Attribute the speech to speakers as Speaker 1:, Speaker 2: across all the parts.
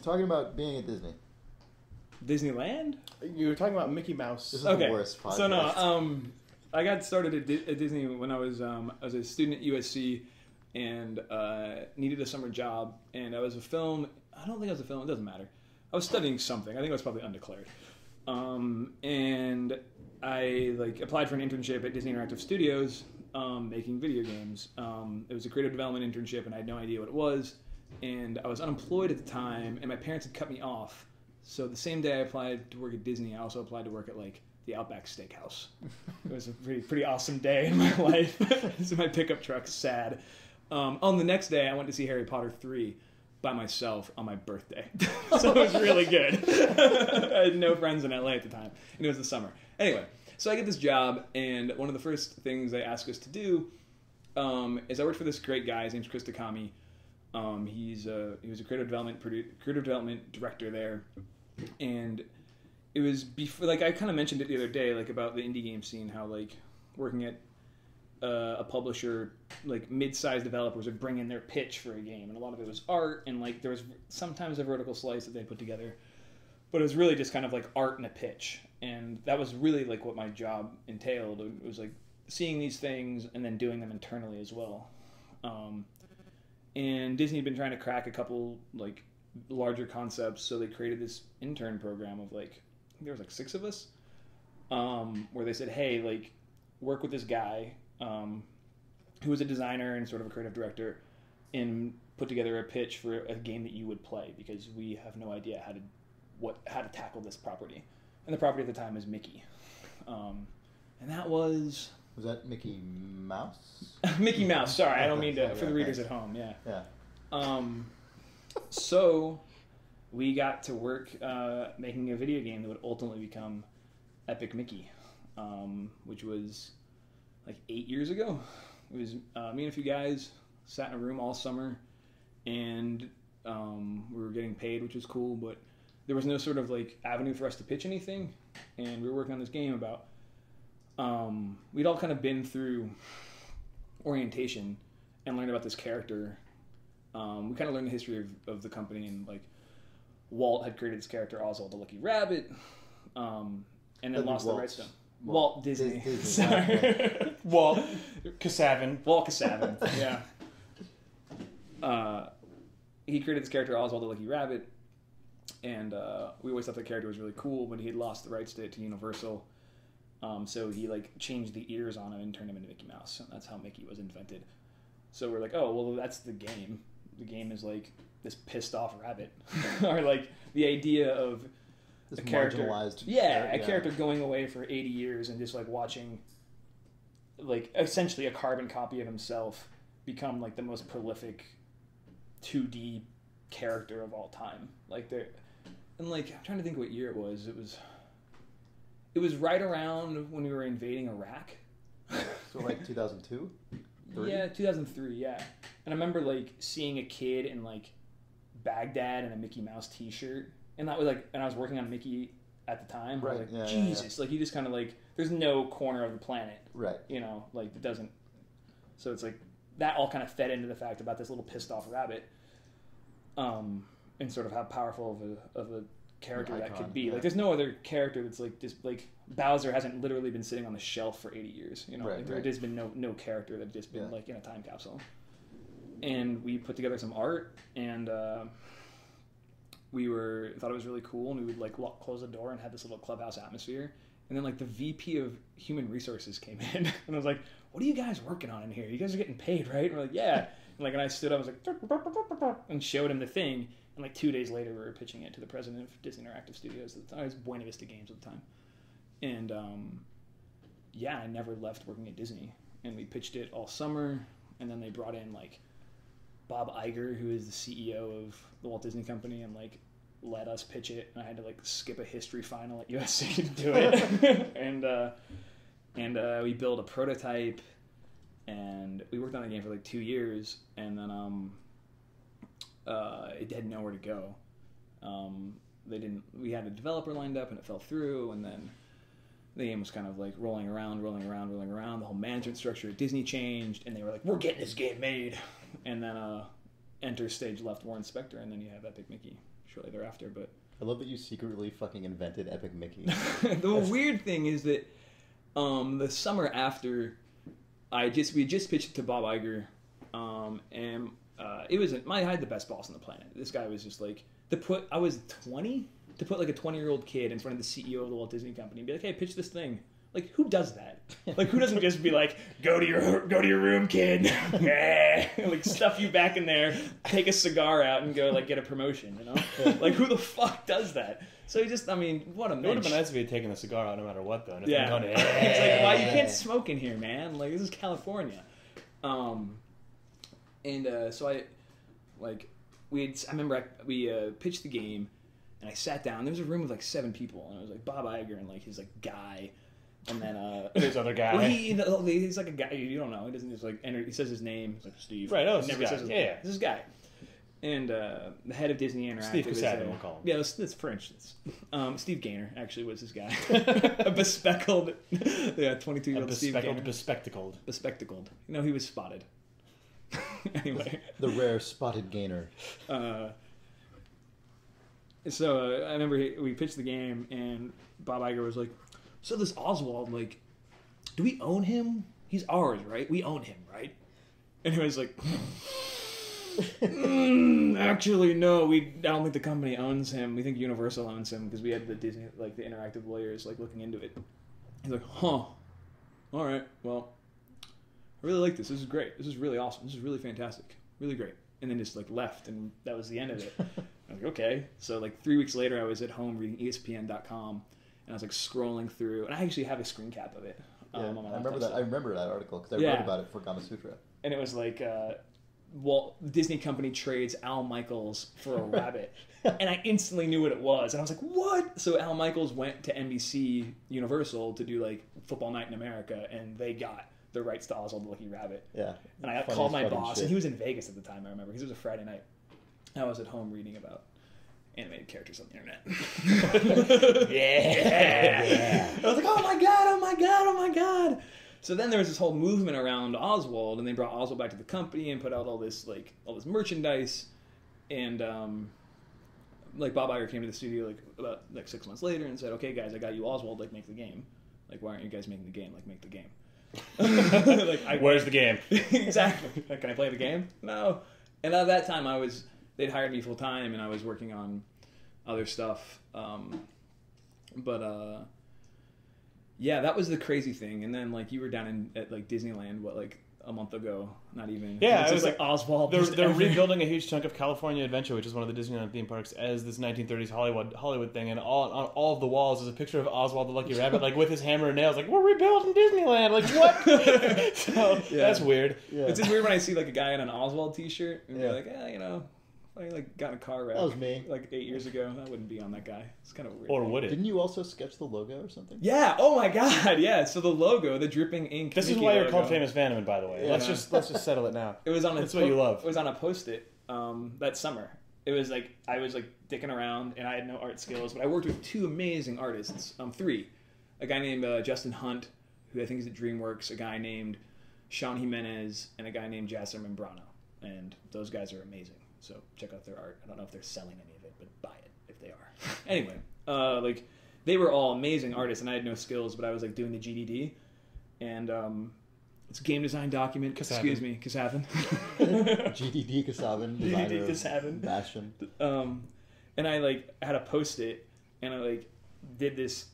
Speaker 1: you're talking about being at Disney.
Speaker 2: Disneyland?
Speaker 3: You were talking about Mickey Mouse.
Speaker 1: This is the worst podcast.
Speaker 2: So no, I got started at Disney when I was a student at USC and needed a summer job, and I was a film. I don't think I was a film. It doesn't matter. I was studying something. I think I was probably undeclared. And I applied for an internship at Disney Interactive Studios, making video games. It was a creative development internship, and I had no idea what it was. And I was unemployed at the time, and my parents had cut me off. So the same day I applied to work at Disney, I also applied to work at the Outback Steakhouse. It was a pretty awesome day in my life. So my pickup truck's sad. On the next day, I went to see Harry Potter 3 by myself on my birthday. So it was really good. I had no friends in LA at the time, and it was the summer. Anyway, so I get this job, and one of the first things they ask us to do is I worked for this great guy. His name's Chris Takami. He was a creative development director there, and it was before, I kind of mentioned it the other day, about the indie game scene, how working at a publisher, mid-sized developers would bring in their pitch for a game, and a lot of it was art, and there was sometimes a vertical slice that they put together, but it was really just kind of art and a pitch, and that was really what my job entailed. It was seeing these things and then doing them internally as well. And Disney had been trying to crack a couple larger concepts, so they created this intern program of I think there was 6 of us, where they said, hey, work with this guy who was a designer and sort of a creative director, and put together a pitch for a game that you would play, because we have no idea how to tackle this property. And the property at the time is Mickey, and that was.
Speaker 1: Was that Mickey Mouse?
Speaker 2: Mickey Mouse. Sorry, I don't mean to. For the readers at home, yeah.
Speaker 1: Yeah.
Speaker 2: So we got to work making a video game that would ultimately become Epic Mickey, which was 8 years ago. It was me and a few guys sat in a room all summer, and we were getting paid, which was cool, but there was no sort of avenue for us to pitch anything, and we were working on this game about. We'd all kind of been through orientation and learned about this character. We kind of learned the history of the company, and Walt had created this character, Oswald the Lucky Rabbit, and then lost the rights to him. Walt Disney. Sorry.
Speaker 3: Walt Kasavin.
Speaker 2: Walt Kasavin, yeah. He created this character, Oswald the Lucky Rabbit, and we always thought the character was really cool, but he had lost the rights to Universal. So he changed the ears on him and turned him into Mickey Mouse. And that's how Mickey was invented. So we're oh, well, that's the game. The game is this pissed off rabbit, or the idea of
Speaker 1: this
Speaker 2: a character,
Speaker 1: marginalized.
Speaker 2: Yeah, a character going away for 80 years and just watching, essentially a carbon copy of himself become the most prolific 2D character of all time. I'm trying to think what year it was. It was right around when we were invading Iraq.
Speaker 1: So 2002?
Speaker 2: Yeah, 2003, yeah. And I remember seeing a kid in Baghdad in a Mickey Mouse t-shirt. And that was and I was working on Mickey at the time.
Speaker 1: Right.
Speaker 2: I was Jesus. Yeah. He just kind of there's no corner of the planet.
Speaker 1: Right.
Speaker 2: It doesn't. So it's that all kind of fed into the fact about this little pissed off rabbit. And sort of how powerful of a character that could be.
Speaker 1: Yeah.
Speaker 2: There's no other character that's just Bowser hasn't literally been sitting on the shelf for 80 years. There has been no character that's just been in a time capsule. And we put together some art, and we thought it was really cool, and we would close the door and have this little clubhouse atmosphere. And then the VP of Human Resources came in, and I was like, "What are you guys working on in here? You guys are getting paid, right?" And we're like, "Yeah." And I stood up, I was and showed him the thing. And 2 days later, we were pitching it to the president of Disney Interactive Studios. It was Buena Vista Games at the time. And, I never left working at Disney. And we pitched it all summer. And then they brought in, Bob Iger, who is the CEO of the Walt Disney Company, and, let us pitch it. And I had to, skip a history final at USC to do it. and we built a prototype. And we worked on the game for 2 years. And then... it had nowhere to go. We had a developer lined up and it fell through, and then the game was kind of rolling around. The whole management structure at Disney changed, and they were we're getting this game made. And then enter stage left Warren Spector, and then you have Epic Mickey shortly thereafter. But
Speaker 1: I love that you secretly fucking invented Epic Mickey.
Speaker 2: the weird thing is that the summer after, we just pitched it to Bob Iger, and it wasn't. I had the best boss on the planet. This guy was just like I was 20 to put like a 20-year-old kid in front of the CEO of the Walt Disney Company and be like, hey, pitch this thing. Like, who does that? Like, who doesn't just be like, go to your room, kid, like stuff you back in there, take a cigar out, and go like get a promotion, you know? Like, who the fuck does that? So he just, I mean, what a mensch.
Speaker 3: It would have been nice if he had taken the cigar out no matter what, though. And
Speaker 2: Yeah,
Speaker 3: going,
Speaker 2: it's like, why you can't smoke in here, man? Like, this is California. So I remember we pitched the game, and I sat down. There was a room with like 7 people, and it was like Bob Iger and like his like guy. And then
Speaker 3: this other guy.
Speaker 2: Well, he's like a guy you don't know. He doesn't just like enter. He says his name. He's like Steve.
Speaker 3: Right. Oh,
Speaker 2: he never
Speaker 3: guy.
Speaker 2: says his
Speaker 3: Yeah.
Speaker 2: This guy. And the head of Disney Interactive.
Speaker 3: Steve Cassatt, we'll call him.
Speaker 2: Yeah, it's French. Steve Gaynor actually was his guy. A bespectacled, 22-year-old Steve Gaynor. Bespectacled. You know, he was spotted. Anyway.
Speaker 1: The rare spotted gainer.
Speaker 2: So I remember we pitched the game, and Bob Iger was like, so this Oswald, like, do we own him? He's ours, right? We own him, right? And he was like, actually, no. I don't think the company owns him. We think Universal owns him because we had the Disney, like the interactive lawyers, like looking into it. He's like, huh? All right. Well, I really like this. This is great. This is really awesome. This is really fantastic. Really great. And then just like left, and that was the end of it. I was like, okay. So like 3 weeks later, I was at home reading ESPN.com. And I was like scrolling through, and I actually have a screen cap of it.
Speaker 1: Yeah,
Speaker 2: On my
Speaker 1: I remember that. I remember that article because I
Speaker 2: Yeah.
Speaker 1: wrote about it for Kama Sutra.
Speaker 2: And it was like, Disney Company trades Al Michaels for a rabbit, and I instantly knew what it was, and I was like, what? So Al Michaels went to NBC Universal to do like Football Night in America, and they got the rights to Oswald the Lucky Rabbit.
Speaker 1: Yeah.
Speaker 2: And I
Speaker 1: Funny
Speaker 2: called my
Speaker 1: fucking
Speaker 2: boss,
Speaker 1: shit.
Speaker 2: and he was in Vegas at the time. I remember because it was a Friday night. I was at home reading about animated characters on the internet. Yeah. I was like, oh my god. So then there was this whole movement around Oswald, and they brought Oswald back to the company and put out all this merchandise. And like Bob Iger came to the studio like about like 6 months later and said, okay guys, I got you Oswald, like make the game. Like, why aren't you guys making the game? Like, make the game.
Speaker 3: Where's the game?
Speaker 2: Exactly. Like, can I play the game? No. And at that time they'd hired me full time, and I was working on other stuff. Yeah, that was the crazy thing. And then like you were down at like Disneyland, like a month ago? Not even.
Speaker 3: Yeah,
Speaker 2: it was like Oswald.
Speaker 3: They're rebuilding a huge chunk of California Adventure, which is one of the Disneyland theme parks, as this 1930s Hollywood thing, and on all of the walls is a picture of Oswald the Lucky Rabbit, like with his hammer and nails, like we're rebuilding Disneyland. Like what? So
Speaker 2: Yeah.
Speaker 3: that's weird.
Speaker 1: Yeah.
Speaker 2: It's just weird when I see like a guy in an Oswald T-shirt and
Speaker 1: Yeah.
Speaker 2: you're like, you know, I like got in a car wreck.
Speaker 1: That was me.
Speaker 2: Like 8 years ago. I wouldn't be on that guy. It's kind of weird.
Speaker 3: Or would it?
Speaker 1: Didn't you also sketch the logo or something?
Speaker 2: Yeah. Oh my God. Yeah. So the logo, the dripping ink.
Speaker 3: This is
Speaker 2: Mickey
Speaker 3: why you're
Speaker 2: logo,
Speaker 3: called Famous Vanaman, by the way.
Speaker 1: Yeah.
Speaker 3: Let's just settle it now.
Speaker 2: It was on.
Speaker 3: That's what you love.
Speaker 2: It was on a Post-it that summer. It was like I was like dicking around, and I had no art skills, but I worked with 2 amazing artists. 3, a guy named Justin Hunt, who I think is at DreamWorks, a guy named Sean Jimenez, and a guy named Jasser Membrano, and those guys are amazing. So check out their art. I don't know if they're selling any of it, but buy it if they are. Anyway, like they were all amazing artists, and I had no skills, but I was like doing the GDD, and it's a game design document.
Speaker 3: Kasavin.
Speaker 2: Excuse me, Kasavin.
Speaker 1: GDD Kasavin,
Speaker 2: GDD
Speaker 1: designer of
Speaker 2: Kasavin.
Speaker 1: Bastion.
Speaker 2: And I like had a Post-it, and I like did this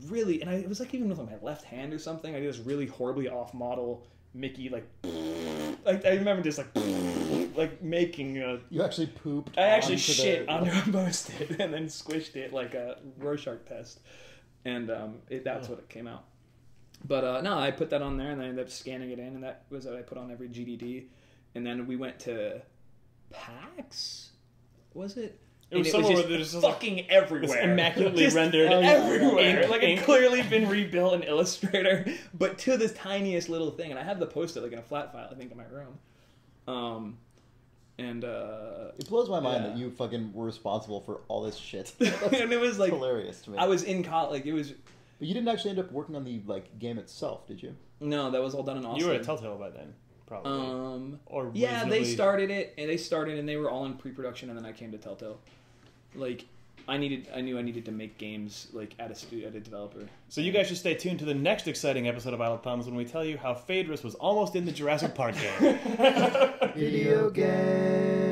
Speaker 2: really, and it was like even with my left hand or something. I did this really horribly off model Mickey like I remember just like making
Speaker 1: You actually pooped.
Speaker 2: I actually
Speaker 1: onto
Speaker 2: shit
Speaker 1: the...
Speaker 2: onto a Post-it and then squished it like a Rorschach test, and that's what it came out. But no, I put that on there, and I ended up scanning it in, and that was what I put on every GDD. And then we went to PAX. Was it?
Speaker 3: It was
Speaker 2: And
Speaker 3: somewhere
Speaker 2: just
Speaker 3: where there's just
Speaker 2: fucking everywhere,
Speaker 3: It's immaculately
Speaker 2: Just
Speaker 3: rendered.
Speaker 2: everywhere.
Speaker 3: Ink,
Speaker 2: Like
Speaker 3: ink.
Speaker 2: it clearly been rebuilt in Illustrator, but to this tiniest little thing. And I have the Post-it like in a flat file, I think, in my room.
Speaker 1: It blows my mind
Speaker 2: Yeah.
Speaker 1: that you fucking were responsible for all this shit.
Speaker 2: And it was like
Speaker 1: hilarious to me.
Speaker 2: I was in college. Like it was.
Speaker 1: But you didn't actually end up working on the game itself, did you?
Speaker 2: No, that was all done in Austin.
Speaker 3: You were at Telltale by then. probably. Or
Speaker 2: yeah, they
Speaker 3: reasonably-
Speaker 2: started and they were all in pre-production, and then I came to Telltale. Like, I knew I needed to make games like at a developer.
Speaker 3: So you guys should stay tuned to the next exciting episode of Idle Thumbs when we tell you how Phaedrus was almost in the Jurassic Park game.
Speaker 1: Video game.